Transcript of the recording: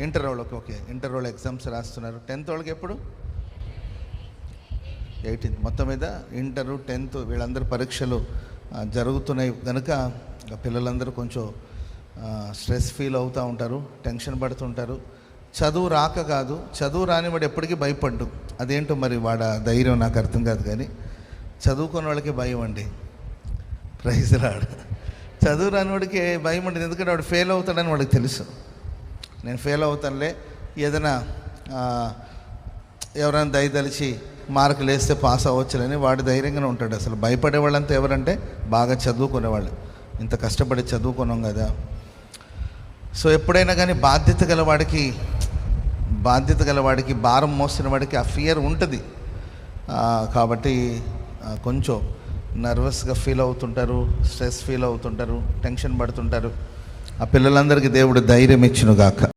Inter వాళ్ళకి okay, inter వాళ్ళు exams రాస్తున్నారు. 10th వాళ్ళకి ఎప్పుడు? 18th. మొత్తం మీద ఇంటరు 10th వీళ్ళందరూ పరీక్షలు జరుగుతున్నాయి కనుక పిల్లలందరూ కొంచెం స్ట్రెస్ ఫీల్ అవుతూ ఉంటారు, టెన్షన్ పడుతుంటారు. చదువు రాక కాదు, చదువు రాని వాడు ఎప్పటికీ భయపడ్డు. అదేంటో మరి వాడ ధైర్యం నాకు అర్థం కాదు. కానీ చదువుకున్న వాళ్ళకి భయం అండి. ప్రైజ్ రాడు. చదువు రాని వాడికి భయం ఉంటుంది, ఎందుకంటే వాడు ఫెయిల్ అవుతాడని వాడికి తెలుసు. నేను ఫెయిల్ అవుతానులే, ఏదైనా ఎవరైనా దయదలిచి మార్కులు వేస్తే పాస్ అవ్వచ్చులని వాడు ధైర్యంగానే ఉంటాడు. అసలు భయపడే వాళ్ళంతా ఎవరంటే బాగా చదువుకునేవాళ్ళు. ఇంత కష్టపడి చదువుకున్నాం కదా. సో ఎప్పుడైనా కానీ బాధ్యత గలవాడికి భారం మోసిన వాడికి ఆ ఫియర్ ఉంటుంది. కాబట్టి కొంచెం నర్వస్గా ఫీల్ అవుతుంటారు, స్ట్రెస్ ఫీల్ అవుతుంటారు, టెన్షన్ పడుతుంటారు. ఆ పిల్లలందరికీ దేవుడు ధైర్యం ఇచ్చునుగాక.